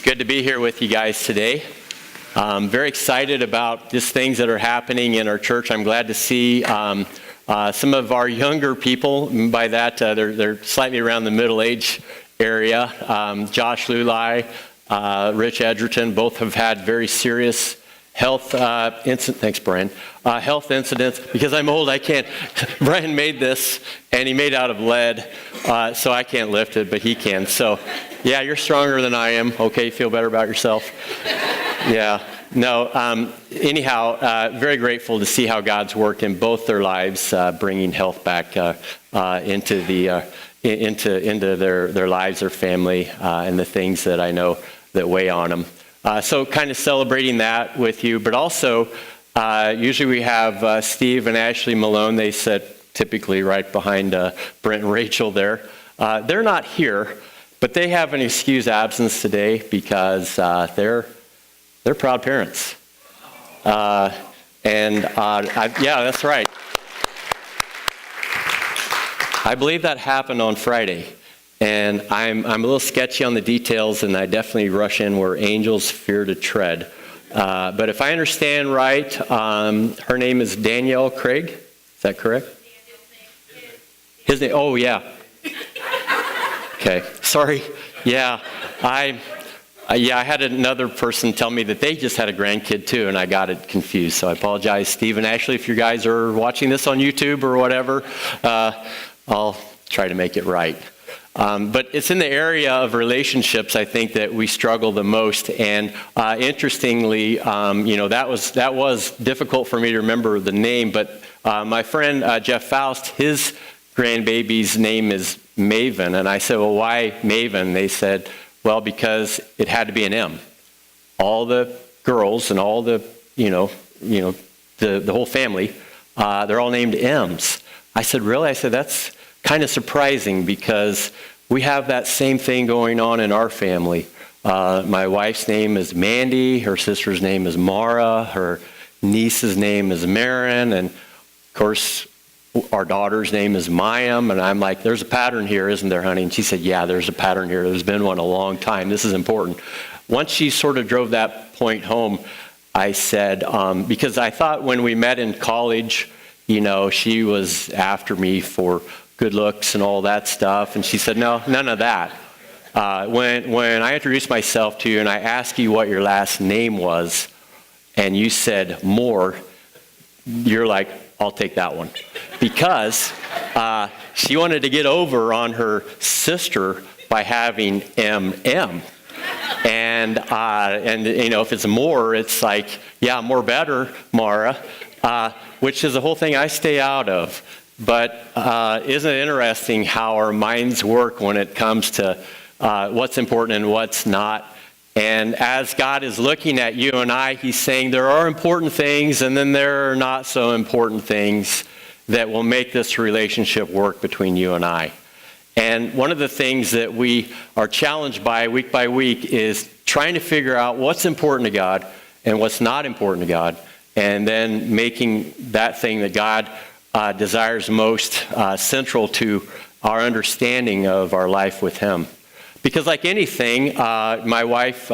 Good to be here with you guys today. I'm very excited about just things that are happening in our church. I'm glad to see some of our younger people. By that, they're slightly around the middle age area. Josh Lulai, Rich Edgerton, both have had very serious health incidents. Thanks, Brian. Health incidents. Because I'm old, I can't. Brian made this, and he made it out of lead, so I can't lift it, but he can. So, yeah, you're stronger than I am. Okay, feel better about yourself? Yeah. No. Anyhow, very grateful to see how God's worked in both their lives, bringing health back into their lives, their family, and the things that I know that weigh on them. So kind of celebrating that with you, but also usually we have Steve and Ashley Malone. They sit typically right behind Brent and Rachel there. They're not here, but they have an excused absence today because they're proud parents. Yeah, that's right. I believe that happened on Friday. And I'm a little sketchy on the details, and I definitely rush in where angels fear to tread. But if I understand right, her name is Danielle Craig. Is that correct? His name? Oh, yeah. Okay. Sorry. Yeah. I had another person tell me that they just had a grandkid too, and I got it confused. So I apologize, Steve and Ashley, if you guys are watching this on YouTube or whatever. I'll try to make it right. But it's in the area of relationships, I think, that we struggle the most. And interestingly, that was difficult for me to remember the name. But my friend Jeff Faust, his grandbaby's name is Maven, and I said, "Well, why Maven?" They said, "Well, because it had to be an M. All the girls and all the whole family, they're all named M's." I said, "Really?" I said, "That's kind of surprising because we have that same thing going on in our family. My wife's name is Mandy, her sister's name is Mara, her niece's name is Marin, and of course our daughter's name is Mayim." And I'm like, "There's a pattern here, isn't there, honey?" And she said, "Yeah, there's a pattern here. There's been one a long time. This is important." Once she sort of drove that point home, I said, because I thought when we met in college, she was after me for good looks and all that stuff. And she said, "No, none of that. When I introduced myself to you and I asked you what your last name was, and you said Moore, you're like, I'll take that one." Because she wanted to get over on her sister by having M. And if it's Moore, it's like, yeah, more better, Mara, which is a whole thing I stay out of. But isn't it interesting how our minds work when it comes to what's important and what's not? And as God is looking at you and I, He's saying there are important things and then there are not so important things that will make this relationship work between you and I. And one of the things that we are challenged by week is trying to figure out what's important to God and what's not important to God, and then making that thing that God desires most central to our understanding of our life with Him. Because like anything, my wife,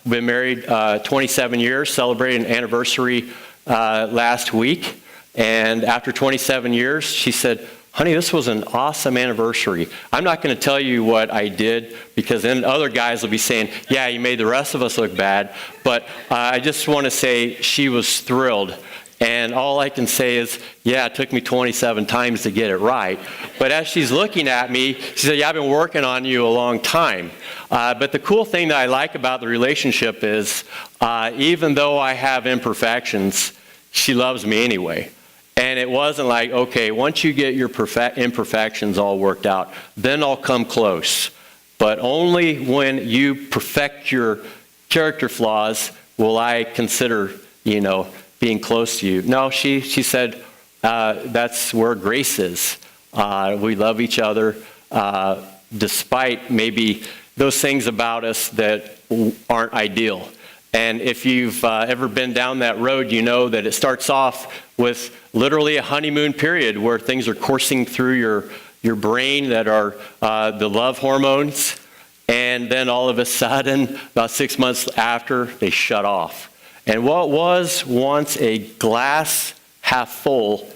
been married 27 years, celebrated an anniversary last week. And after 27 years, she said, "Honey, this was an awesome anniversary." I'm not going to tell you what I did because then other guys will be saying, "Yeah, you made the rest of us look bad." But I just want to say she was thrilled. And all I can say is, yeah, it took me 27 times to get it right. But as she's looking at me, she said, "Yeah, I've been working on you a long time." But the cool thing that I like about the relationship is, even though I have imperfections, she loves me anyway. And it wasn't like, okay, once you get your imperfections all worked out, then I'll come close. But only when you perfect your character flaws will I consider, being close to you. No, she said, that's where grace is. We love each other despite maybe those things about us that aren't ideal. And if you've ever been down that road, you know that it starts off with literally a honeymoon period where things are coursing through your brain that are the love hormones. and then all of a sudden, about 6 months after, they shut off. And what was once a glass half full,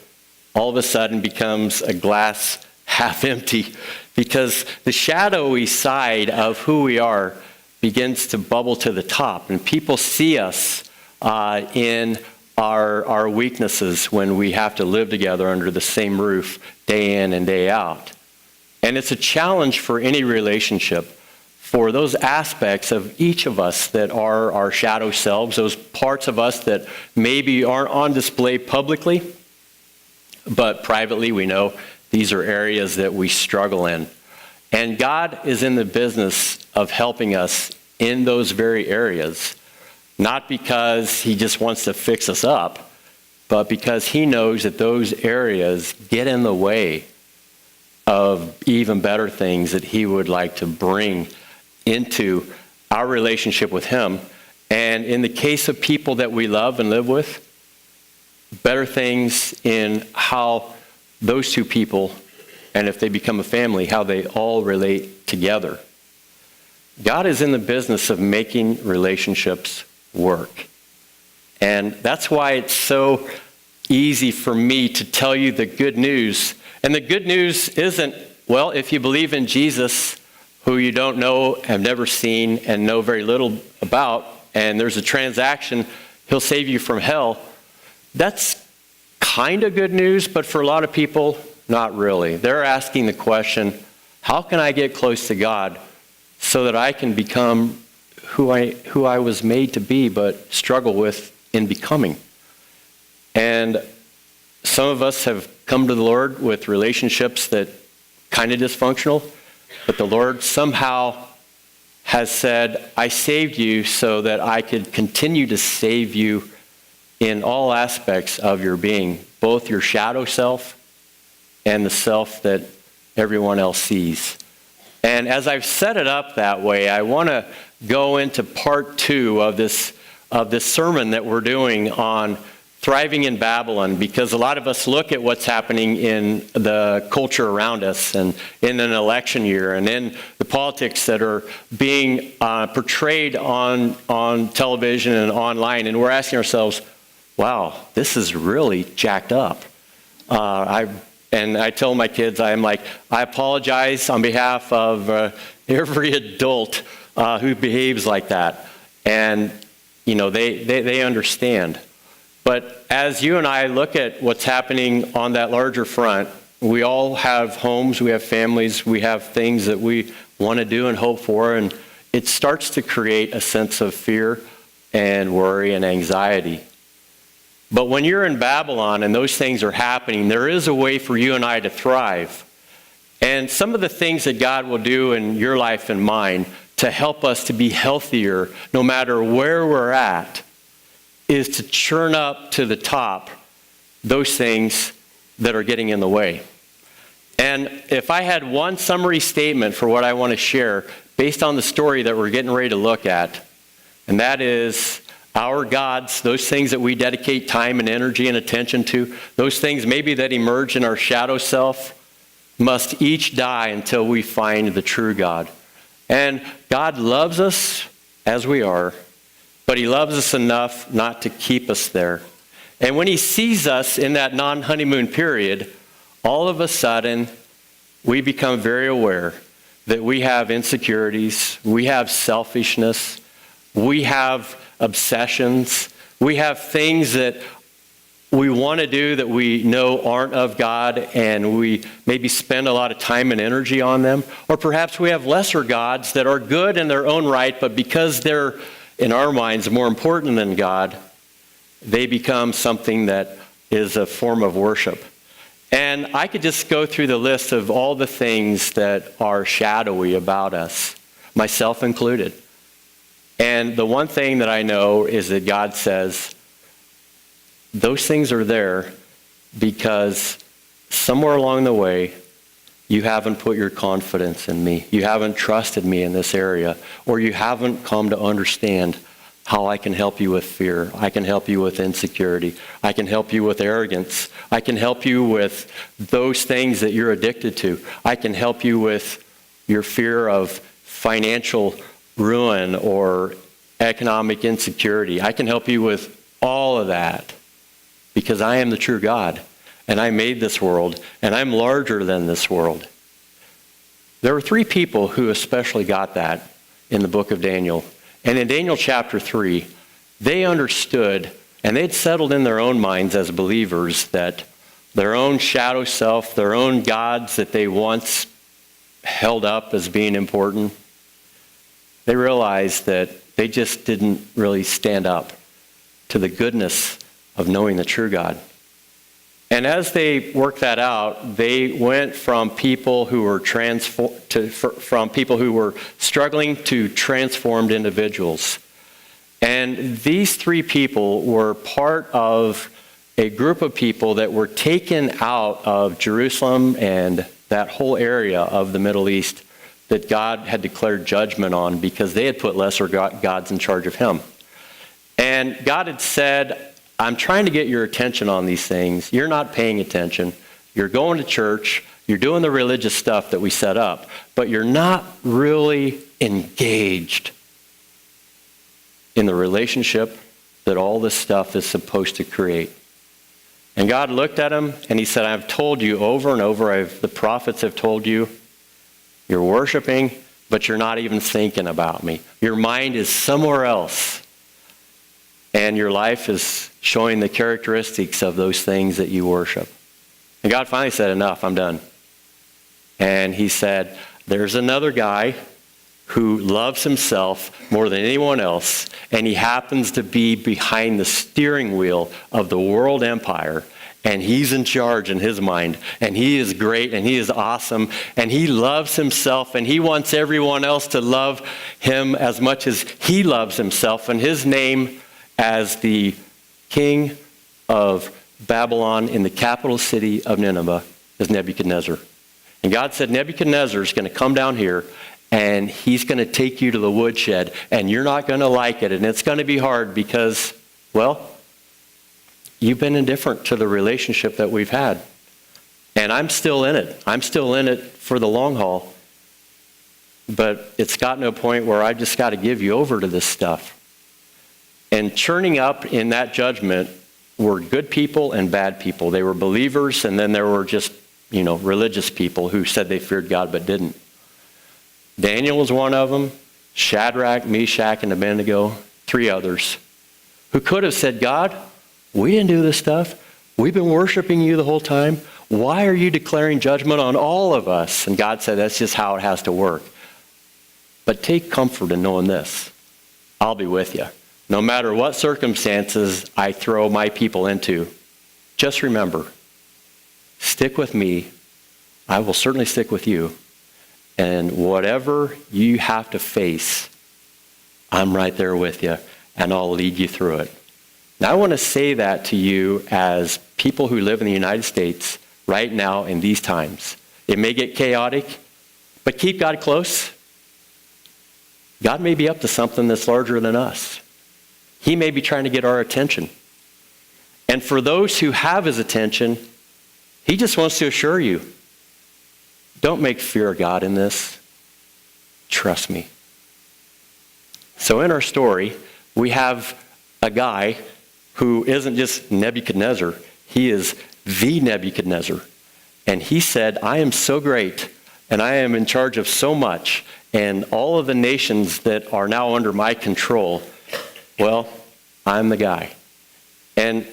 all of a sudden becomes a glass half empty, because the shadowy side of who we are begins to bubble to the top. And people see us in our weaknesses when we have to live together under the same roof day in and day out. And it's a challenge for any relationship, for those aspects of each of us that are our shadow selves, those parts of us that maybe aren't on display publicly, but privately we know these are areas that we struggle in. And God is in the business of helping us in those very areas, not because he just wants to fix us up, but because he knows that those areas get in the way of even better things that he would like to bring into our relationship with him. And in the case of people that we love and live with, better things in how those two people, and if they become a family, how they all relate together. God is in the business of making relationships work. And that's why it's so easy for me to tell you the good news. And the good news isn't, well, if you believe in Jesus, who you don't know, have never seen, and know very little about, and there's a transaction, he'll save you from hell. That's kind of good news, but for a lot of people, not really. They're asking the question, how can I get close to God so that I can become who I was made to be, but struggle with in becoming? And some of us have come to the Lord with relationships that kind of dysfunctional, but the Lord somehow has said, I saved you so that I could continue to save you in all aspects of your being, both your shadow self and the self that everyone else sees. And as I've set it up that way, I want to go into part 2 of this sermon that we're doing on thriving in Babylon, because a lot of us look at what's happening in the culture around us and in an election year and in the politics that are being portrayed on television and online, and we're asking ourselves, wow, this is really jacked up. And I tell my kids, I'm like, I apologize on behalf of every adult who behaves like that. And, you know, they understand. But as you and I look at what's happening on that larger front, we all have homes, we have families, we have things that we want to do and hope for, and it starts to create a sense of fear and worry and anxiety. But when you're in Babylon and those things are happening, there is a way for you and I to thrive. And some of the things that God will do in your life and mine to help us to be healthier, no matter where we're at, is to churn up to the top those things that are getting in the way. And if I had one summary statement for what I want to share based on the story that we're getting ready to look at, and that is our gods, those things that we dedicate time and energy and attention to, those things maybe that emerge in our shadow self, must each die until we find the true God. And God loves us as we are, but he loves us enough not to keep us there. And when he sees us in that non-honeymoon period, all of a sudden, we become very aware that we have insecurities, we have selfishness, we have obsessions, we have things that we want to do that we know aren't of God, and we maybe spend a lot of time and energy on them. Or perhaps we have lesser gods that are good in their own right, but because they're, in our minds, more important than God, they become something that is a form of worship. And I could just go through the list of all the things that are shadowy about us, myself included. And the one thing that I know is that God says, those things are there because somewhere along the way, you haven't put your confidence in me. You haven't trusted me in this area, or you haven't come to understand how I can help you with fear. I can help you with insecurity. I can help you with arrogance. I can help you with those things that you're addicted to. I can help you with your fear of financial ruin or economic insecurity. I can help you with all of that because I am the true God, and I made this world, and I'm larger than this world. There were 3 people who especially got that in the book of Daniel. And in Daniel chapter 3, they understood, and they'd settled in their own minds as believers that their own shadow self, their own gods that they once held up as being important, they realized that they just didn't really stand up to the goodness of knowing the true God. And as they worked that out, they went from people who were from people who were struggling to transformed individuals. And these 3 people were part of a group of people that were taken out of Jerusalem and that whole area of the Middle East that God had declared judgment on because they had put lesser gods in charge of him. And God had said, I'm trying to get your attention on these things. You're not paying attention. You're going to church. You're doing the religious stuff that we set up, but you're not really engaged in the relationship that all this stuff is supposed to create. And God looked at him and he said, I've told you over and over, the prophets have told you, you're worshiping, but you're not even thinking about me. Your mind is somewhere else. And your life is showing the characteristics of those things that you worship. And God finally said, enough, I'm done. And he said, there's another guy who loves himself more than anyone else, and he happens to be behind the steering wheel of the world empire, and he's in charge in his mind, and he is great, and he is awesome, and he loves himself, and he wants everyone else to love him as much as he loves himself, and his name as the king of Babylon in the capital city of Nineveh is Nebuchadnezzar. And God said, Nebuchadnezzar is going to come down here, and he's going to take you to the woodshed, and you're not going to like it, and it's going to be hard because, well, you've been indifferent to the relationship that we've had. And I'm still in it. I'm still in it for the long haul. But it's gotten to a point where I just got to give you over to this stuff. And churning up in that judgment were good people and bad people. They were believers, and then there were just, religious people who said they feared God but didn't. Daniel was one of them, Shadrach, Meshach, and Abednego, 3 others, who could have said, God, we didn't do this stuff. We've been worshiping you the whole time. Why are you declaring judgment on all of us? And God said, that's just how it has to work. But take comfort in knowing this. I'll be with you. No matter what circumstances I throw my people into, just remember, stick with me. I will certainly stick with you. And whatever you have to face, I'm right there with you, and I'll lead you through it. Now, I want to say that to you as people who live in the United States right now in these times. It may get chaotic, but keep God close. God may be up to something that's larger than us. He may be trying to get our attention. And for those who have his attention, he just wants to assure you, don't make fear of God in this. Trust me. So in our story, we have a guy who isn't just Nebuchadnezzar. He is the Nebuchadnezzar. And he said, I am so great, and I am in charge of so much, and all of the nations that are now under my control, well, I'm the guy. And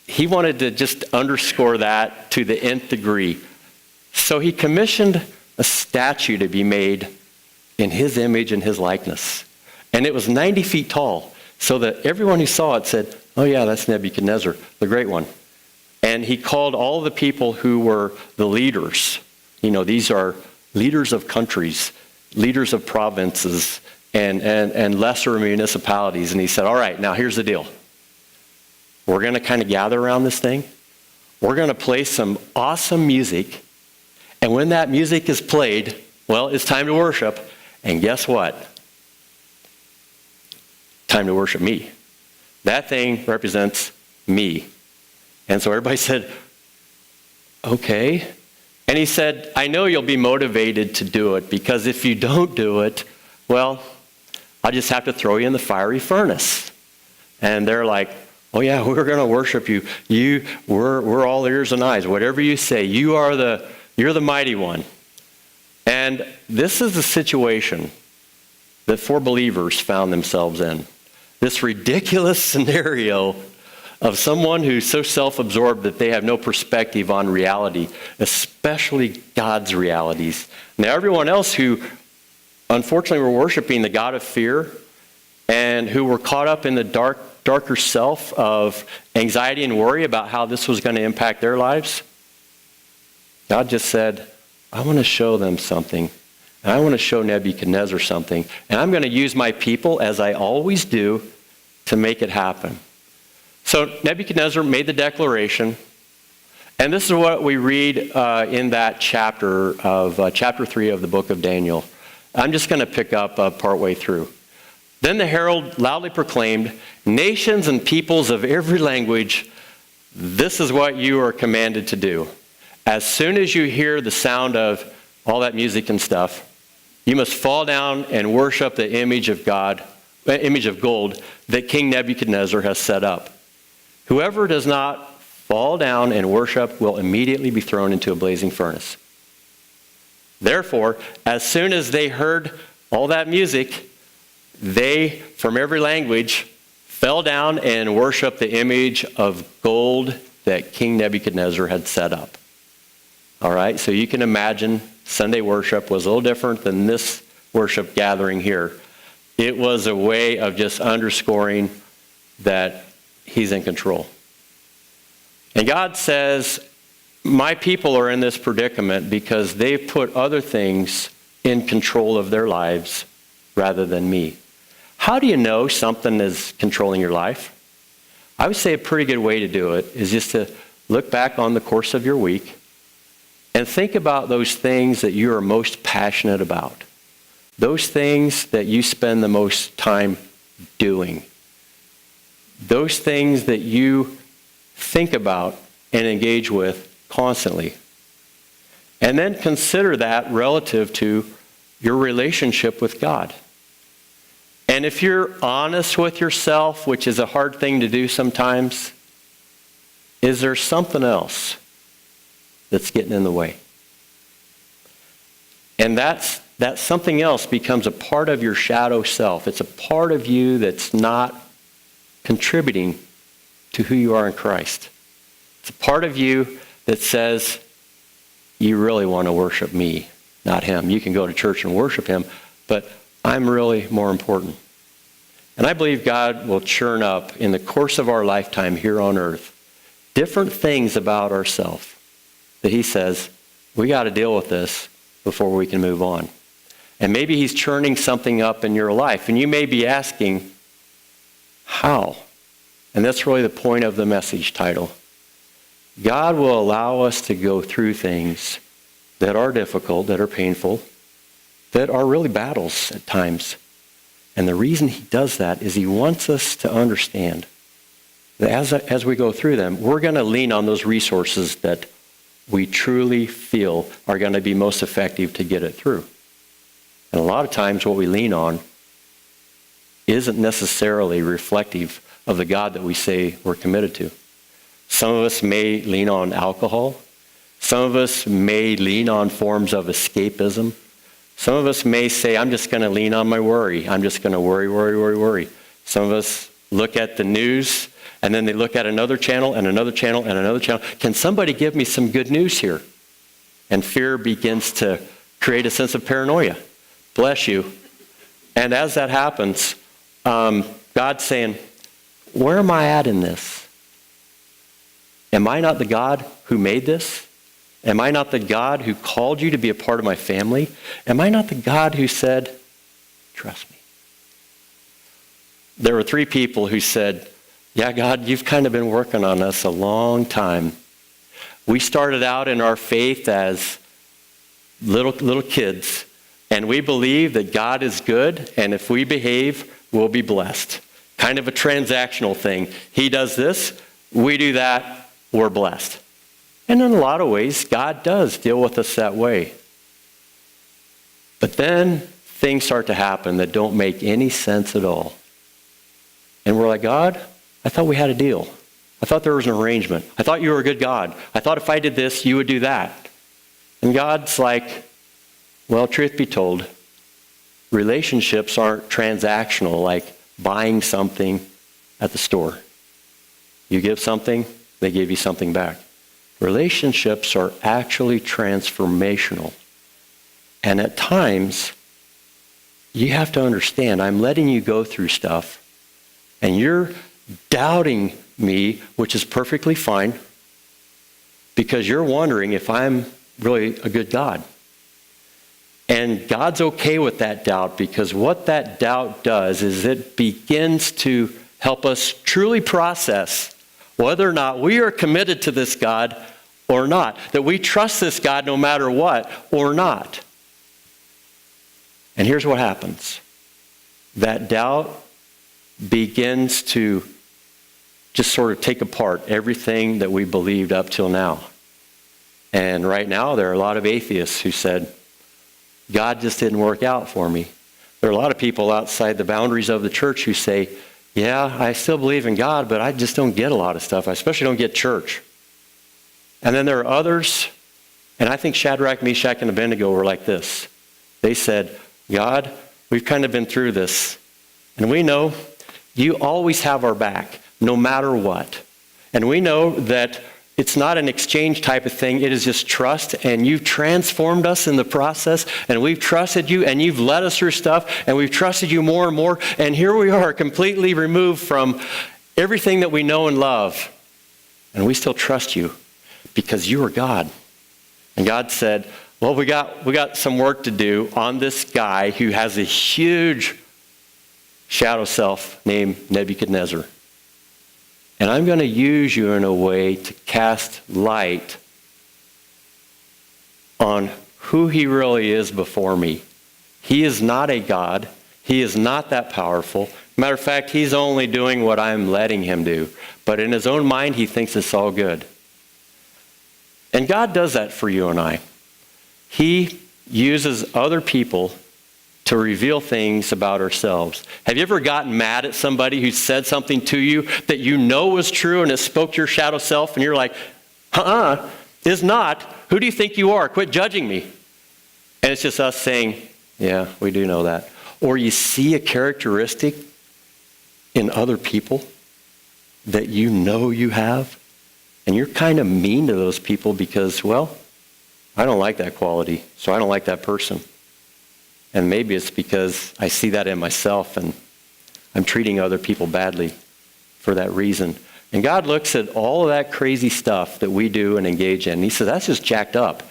he wanted to just underscore that to the nth degree. So he commissioned a statue to be made in his image and his likeness. And it was 90 feet tall, so that everyone who saw it said, oh yeah, that's Nebuchadnezzar, the great one. And he called all the people who were the leaders. These are leaders of countries, leaders of provinces, and lesser municipalities. And he said, all right, now here's the deal. We're going to kind of gather around this thing. We're going to play some awesome music. And when that music is played, well, it's time to worship. And guess what? Time to worship me. That thing represents me. And so everybody said, okay. And he said, I know you'll be motivated to do it, because if you don't do it, well, I'll just have to throw you in the fiery furnace. And they're like, oh yeah, we're going to worship you. We're all ears and eyes. Whatever you say, you're the mighty one. And this is the situation that 4 believers found themselves in. This ridiculous scenario of someone who's so self-absorbed that they have no perspective on reality, especially God's realities. Now, everyone else who unfortunately were worshiping the God of fear and who were caught up in the darker self of anxiety and worry about how this was going to impact their lives, God just said, I want to show them something. And I want to show Nebuchadnezzar something. And I'm going to use my people, as I always do, to make it happen. So Nebuchadnezzar made the declaration. And this is what we read in that chapter of chapter 3 of the book of Daniel. I'm just going to pick up partway through. Then the herald loudly proclaimed, nations and peoples of every language, this is what you are commanded to do. As soon as you hear the sound of all that music and stuff, you must fall down and worship the image of God, image of gold that King Nebuchadnezzar has set up. Whoever does not fall down and worship will immediately be thrown into a blazing furnace. Therefore, as soon as they heard all that music, they, from every language, fell down and worshiped the image of gold that King Nebuchadnezzar had set up. All right, so you can imagine Sunday worship was a little different than this worship gathering here. It was a way of just underscoring that He's in control. And God says, my people are in this predicament because they've put other things in control of their lives rather than me. How do you know something is controlling your life? I would say a pretty good way to do it is just to look back on the course of your week and think about those things that you are most passionate about. Those things that you spend the most time doing. Those things that you think about and engage with constantly. And then consider that relative to your relationship with God. And if you're honest with yourself, which is a hard thing to do sometimes, is there something else that's getting in the way? And that something else becomes a part of your shadow self. It's a part of you that's not contributing to who you are in Christ. It's a part of you that says, you really want to worship me, not him. You can go to church and worship him, but I'm really more important. And I believe God will churn up in the course of our lifetime here on earth different things about ourselves that he says, we got to deal with this before we can move on. And maybe he's churning something up in your life. And you may be asking, how? And that's really the point of the message title. God will allow us to go through things that are difficult, that are painful, that are really battles at times. And the reason he does that is he wants us to understand that as we go through them, we're going to lean on those resources that we truly feel are going to be most effective to get it through. And a lot of times what we lean on isn't necessarily reflective of the God that we say we're committed to. Some of us may lean on alcohol. Some of us may lean on forms of escapism. Some of us may say, I'm just going to lean on my worry. I'm just going to worry. Some of us look at the news, and then they look at another channel and another channel and another channel. Can somebody give me some good news here? And fear begins to create a sense of paranoia. Bless you. And as that happens, God's saying, where am I at in this? Am I not the God who made this? Am I not the God who called you to be a part of my family? Am I not the God who said, trust me? There were 3 people who said, yeah, God, you've kind of been working on us a long time. We started out in our faith as little kids, and we believe that God is good, and if we behave, we'll be blessed. Kind of a transactional thing. He does this, we do that, we're blessed. And in a lot of ways, God does deal with us that way. But then things start to happen that don't make any sense at all. And we're like, God, I thought we had a deal. I thought there was an arrangement. I thought you were a good God. I thought if I did this, you would do that. And God's like, well, truth be told, relationships aren't transactional, like buying something at the store. You give something, they give you something back. Relationships are actually transformational. And at times, you have to understand, I'm letting you go through stuff, and you're doubting me, which is perfectly fine, because you're wondering if I'm really a good God. And God's okay with that doubt, because what that doubt does is it begins to help us truly process whether or not we are committed to this God or not, that we trust this God no matter what or not. And here's what happens. That doubt begins to just sort of take apart everything that we believed up till now. And right now, there are a lot of atheists who said, God just didn't work out for me. There are a lot of people outside the boundaries of the church who say, yeah, I still believe in God, but I just don't get a lot of stuff. I especially don't get church. And then there are others, and I think Shadrach, Meshach, and Abednego were like this. They said, God, we've kind of been through this, and we know you always have our back, no matter what. And we know that it's not an exchange type of thing. It is just trust, and you've transformed us in the process, and we've trusted you, and you've led us through stuff, and we've trusted you more and more, and here we are completely removed from everything that we know and love, and we still trust you because you are God. And God said, well, we got some work to do on this guy who has a huge shadow self named Nebuchadnezzar. And I'm going to use you in a way to cast light on who he really is before me. He is not a God. He is not that powerful. Matter of fact, he's only doing what I'm letting him do. But in his own mind, he thinks it's all good. And God does that for you and I. He uses other people to reveal things about ourselves. Have you ever gotten mad at somebody who said something to you that you know was true and it spoke to your shadow self, and you're like, is not. Who do you think you are? Quit judging me. And it's just us saying, yeah, we do know that. Or you see a characteristic in other people that you know you have, and you're kind of mean to those people because, well, I don't like that quality, so I don't like that person. And maybe it's because I see that in myself and I'm treating other people badly for that reason. And God looks at all of that crazy stuff that we do and engage in, and he says, that's just jacked up.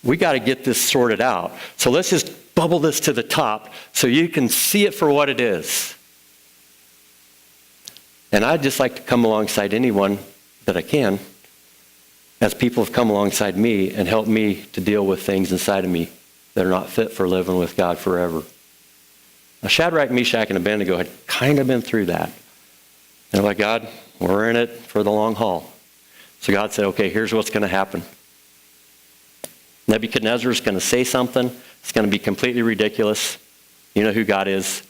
We got to get this sorted out. So let's just bubble this to the top so you can see it for what it is. And I'd just like to come alongside anyone that I can, as people have come alongside me and helped me to deal with things inside of me that are not fit for living with God forever. Now, Shadrach, Meshach, and Abednego had kind of been through that. And they're like, God, we're in it for the long haul. So God said, okay, here's what's going to happen. Nebuchadnezzar is going to say something. It's going to be completely ridiculous. You know who God is.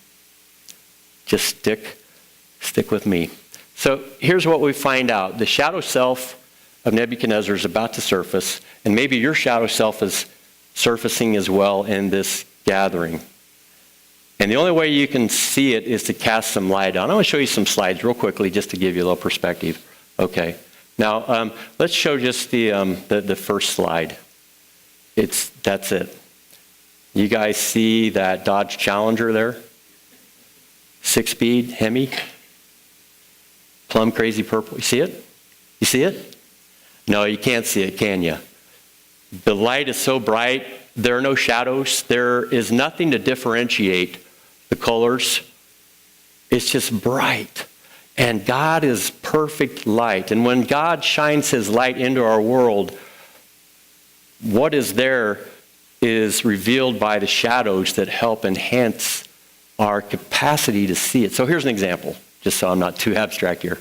Just stick with me. So here's what we find out. The shadow self of Nebuchadnezzar is about to surface, and maybe your shadow self is surfacing as well in this gathering. And the only way you can see it is to cast some light on. I want to show you some slides real quickly just to give you a little perspective. Okay. Now, let's show just the first slide. That's it. You guys see that Dodge Challenger there? 6-speed Hemi? Plum crazy purple. You see it? You see it? No, you can't see it, can you? The light is so bright, there are no shadows. There is nothing to differentiate the colors. It's just bright. And God is perfect light. And when God shines his light into our world, what is there is revealed by the shadows that help enhance our capacity to see it. So here's an example, just so I'm not too abstract here,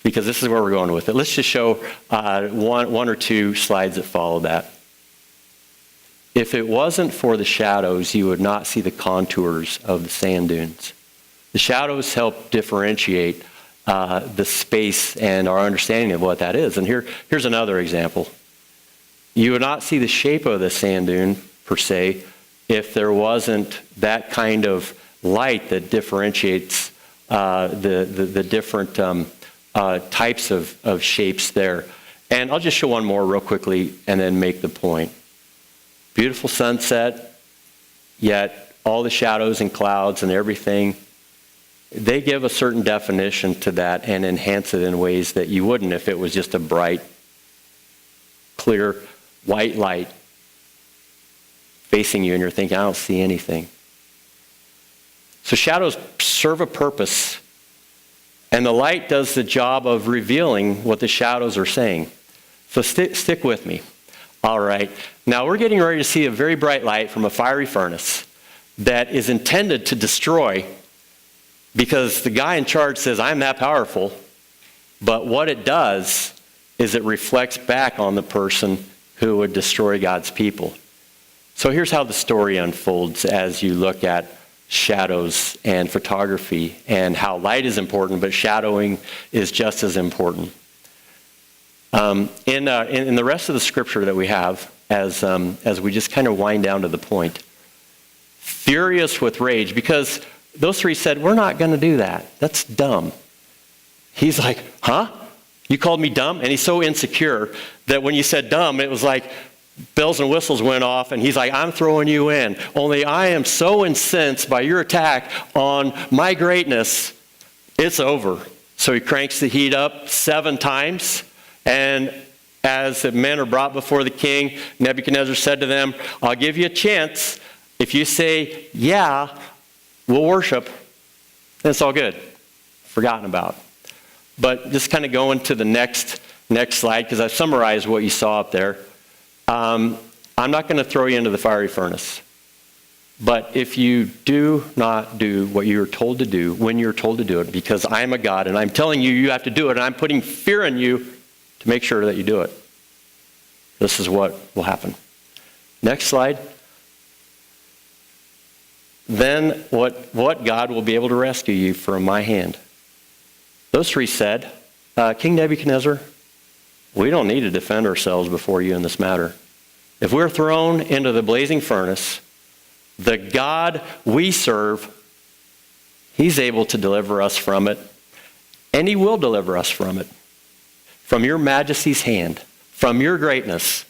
because this is where we're going with it. Let's just show one or two slides that follow that. If it wasn't for the shadows, you would not see the contours of the sand dunes. The shadows help differentiate the space and our understanding of what that is. And here's another example. You would not see the shape of the sand dune, per se, if there wasn't that kind of light that differentiates the different types of shapes there. And I'll just show one more real quickly and then make the point. Beautiful sunset, yet all the shadows and clouds and everything, they give a certain definition to that and enhance it in ways that you wouldn't if it was just a bright, clear, white light facing you and you're thinking, I don't see anything. So shadows serve a purpose, and the light does the job of revealing what the shadows are saying. So stick with me. All right. Now we're getting ready to see a very bright light from a fiery furnace that is intended to destroy, because the guy in charge says, I'm that powerful. But what it does is it reflects back on the person who would destroy God's people. So here's how the story unfolds as you look at shadows and photography and how light is important, but shadowing is just as important. In the rest of the scripture that we have, as we just kind of wind down to the point, furious with rage, because those three said, we're not going to do that. That's dumb. He's like, huh? You called me dumb? And he's so insecure that when you said dumb, it was like bells and whistles went off, and he's like, I'm throwing you in. Only I am so incensed by your attack on my greatness, it's over. So he cranks the heat up 7 times, and as the men are brought before the king, Nebuchadnezzar said to them, I'll give you a chance. If you say, yeah, we'll worship, then it's all good. Forgotten about. But just kind of going to the next slide, because I've summarized what you saw up there. I'm not going to throw you into the fiery furnace. But if you do not do what you're told to do, when you're told to do it, because I'm a God and I'm telling you you have to do it, and I'm putting fear in you to make sure that you do it, this is what will happen. Next slide. Then what God will be able to rescue you from my hand? Those three said, King Nebuchadnezzar, we don't need to defend ourselves before you in this matter. If we're thrown into the blazing furnace, the God we serve, he's able to deliver us from it, and he will deliver us from it, from your majesty's hand, from your greatness.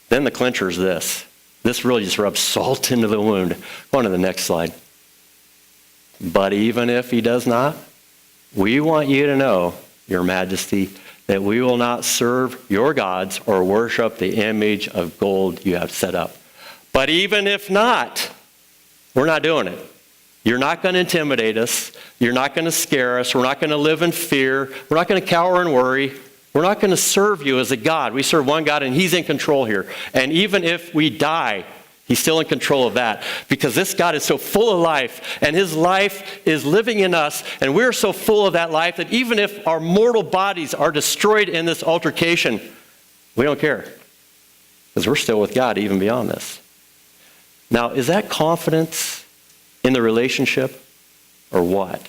Then the clincher is this. This really just rubs salt into the wound. Go on to the next slide. But even if he does not, we want you to know, your majesty, that we will not serve your gods or worship the image of gold you have set up. But even if not, we're not doing it. You're not going to intimidate us. You're not going to scare us. We're not going to live in fear. We're not going to cower and worry. We're not going to serve you as a God. We serve one God, and he's in control here. And even if we die, he's still in control of that, because this God is so full of life, and his life is living in us, and we're so full of that life that even if our mortal bodies are destroyed in this altercation, we don't care, because we're still with God even beyond this. Now, is that confidence in the relationship or what?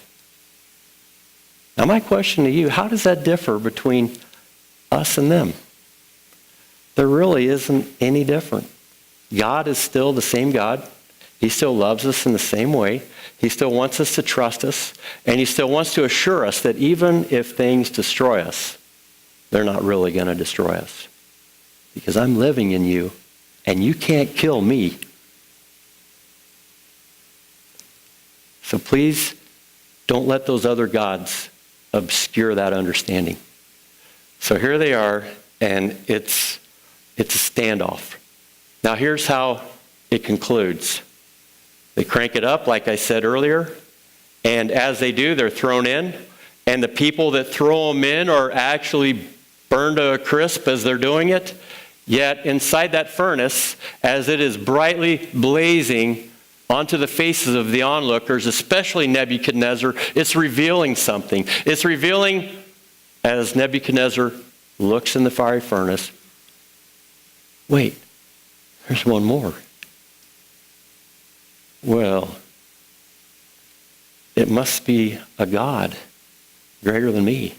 Now, my question to you, how does that differ between us and them? There really isn't any different. God is still the same God. He still loves us in the same way. He still wants us to trust us. And he still wants to assure us that even if things destroy us, they're not really going to destroy us. Because I'm living in you, and you can't kill me. So please don't let those other gods obscure that understanding. So here they are, and it's a standoff. Now here's how it concludes. They crank it up, like I said earlier, and as they do, they're thrown in, and the people that throw them in are actually burned to a crisp as they're doing it. Yet inside that furnace, as it is brightly blazing onto the faces of the onlookers, especially Nebuchadnezzar, it's revealing something. It's revealing, as Nebuchadnezzar looks in the fiery furnace, wait, There's one more. Well, it must be a God greater than me.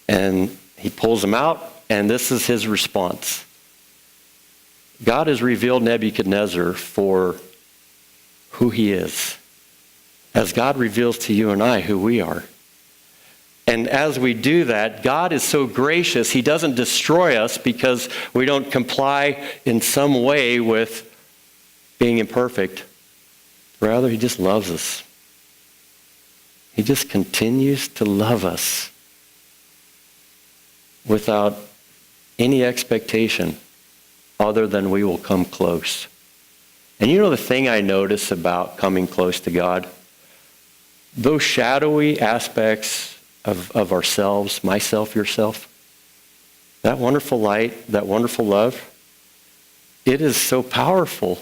And he pulls them out, and this is his response. God has revealed Nebuchadnezzar for who he is, as God reveals to you and I who we are. And as we do that, God is so gracious, he doesn't destroy us because we don't comply in some way with being imperfect. Rather, he just loves us. He just continues to love us without any expectation other than we will come close. And you know the thing I notice about coming close to God? Those shadowy aspects of ourselves, myself, yourself, that wonderful light, that wonderful love, it is so powerful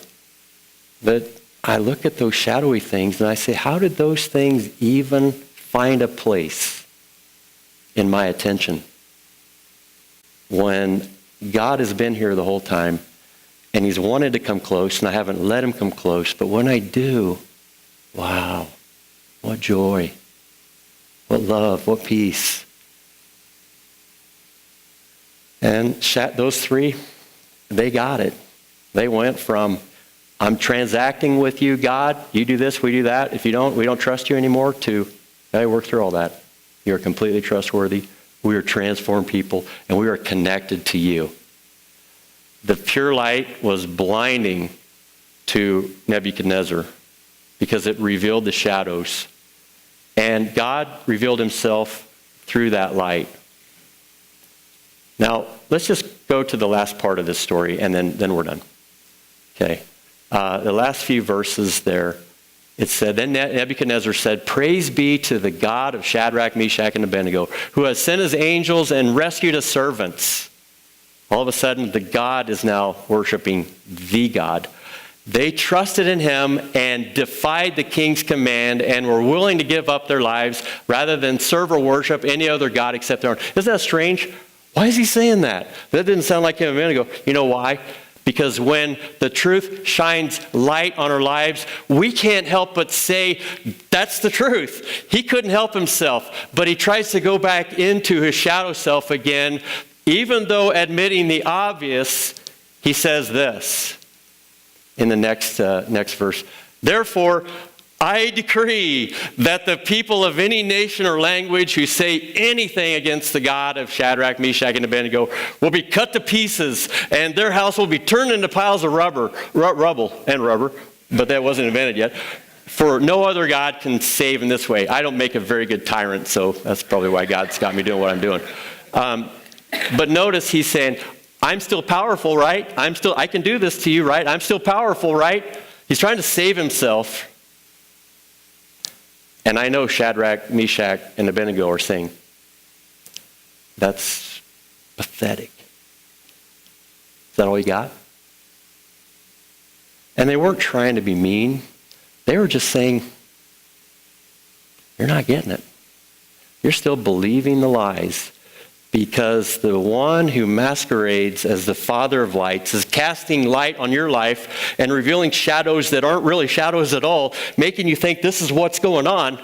that I look at those shadowy things and I say, how did those things even find a place in my attention? When God has been here the whole time and he's wanted to come close and I haven't let him come close, but when I do, wow, what joy, what love, what peace. And those three, they got it. They went from, I'm transacting with you, God, you do this, we do that. If you don't, we don't trust you anymore, to, I worked through all that. You're completely trustworthy. We are transformed people, and we are connected to you. The pure light was blinding to Nebuchadnezzar because it revealed the shadows. And God revealed himself through that light. Now, let's just go to the last part of this story, and then we're done. Okay. The last few verses there, it said, then Nebuchadnezzar said, praise be to the God of Shadrach, Meshach, and Abednego, who has sent his angels and rescued his servants. All of a sudden, the God is now worshiping the God. They trusted in him and defied the king's command and were willing to give up their lives rather than serve or worship any other God except their own. Isn't that strange? Why is he saying that? That didn't sound like him a minute ago. You know why? Because when the truth shines light on our lives, we can't help but say, that's the truth. He couldn't help himself, but he tries to go back into his shadow self again. Even though admitting the obvious, he says this in the next verse. Therefore, I decree that the people of any nation or language who say anything against the God of Shadrach, Meshach, and Abednego will be cut to pieces, and their house will be turned into piles of rubble, but that wasn't invented yet. For no other God can save in this way. I don't make a very good tyrant, so that's probably why God's got me doing what I'm doing. But notice he's saying, I'm still powerful, right? I can do this to you, right? I'm still powerful, right? He's trying to save himself. And I know Shadrach, Meshach, and Abednego are saying, that's pathetic. Is that all you got? And they weren't trying to be mean. They were just saying, you're not getting it. You're still believing the lies. Because the one who masquerades as the Father of lights is casting light on your life and revealing shadows that aren't really shadows at all, making you think this is what's going on.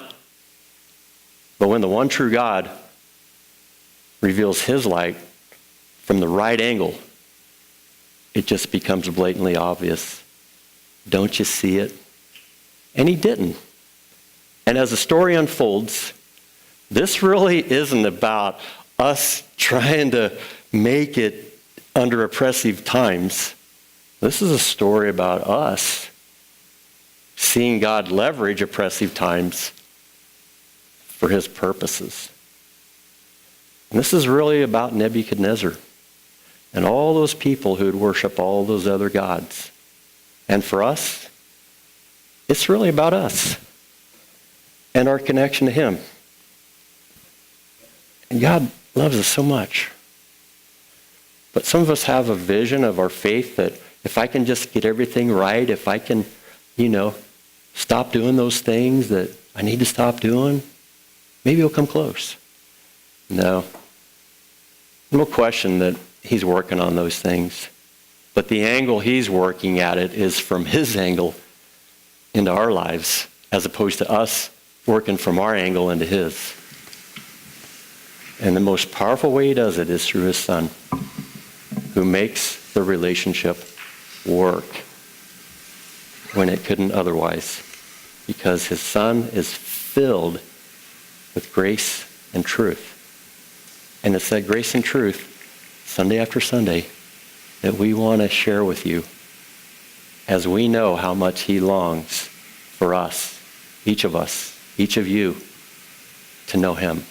But when the one true God reveals his light from the right angle, it just becomes blatantly obvious. Don't you see it? And he didn't. And as the story unfolds, this really isn't about us trying to make it under oppressive times. This is a story about us seeing God leverage oppressive times for his purposes. And this is really about Nebuchadnezzar and all those people who would worship all those other gods. And for us, it's really about us and our connection to him. And God loves us so much. But some of us have a vision of our faith that if I can just get everything right, if I can, stop doing those things that I need to stop doing, maybe he'll come close. No question that he's working on those things. But the angle he's working at it is from his angle into our lives, as opposed to us working from our angle into his. And the most powerful way he does it is through his Son, who makes the relationship work when it couldn't otherwise, because his Son is filled with grace and truth. And it's that grace and truth, Sunday after Sunday, that we want to share with you, as we know how much he longs for us, each of you, to know him.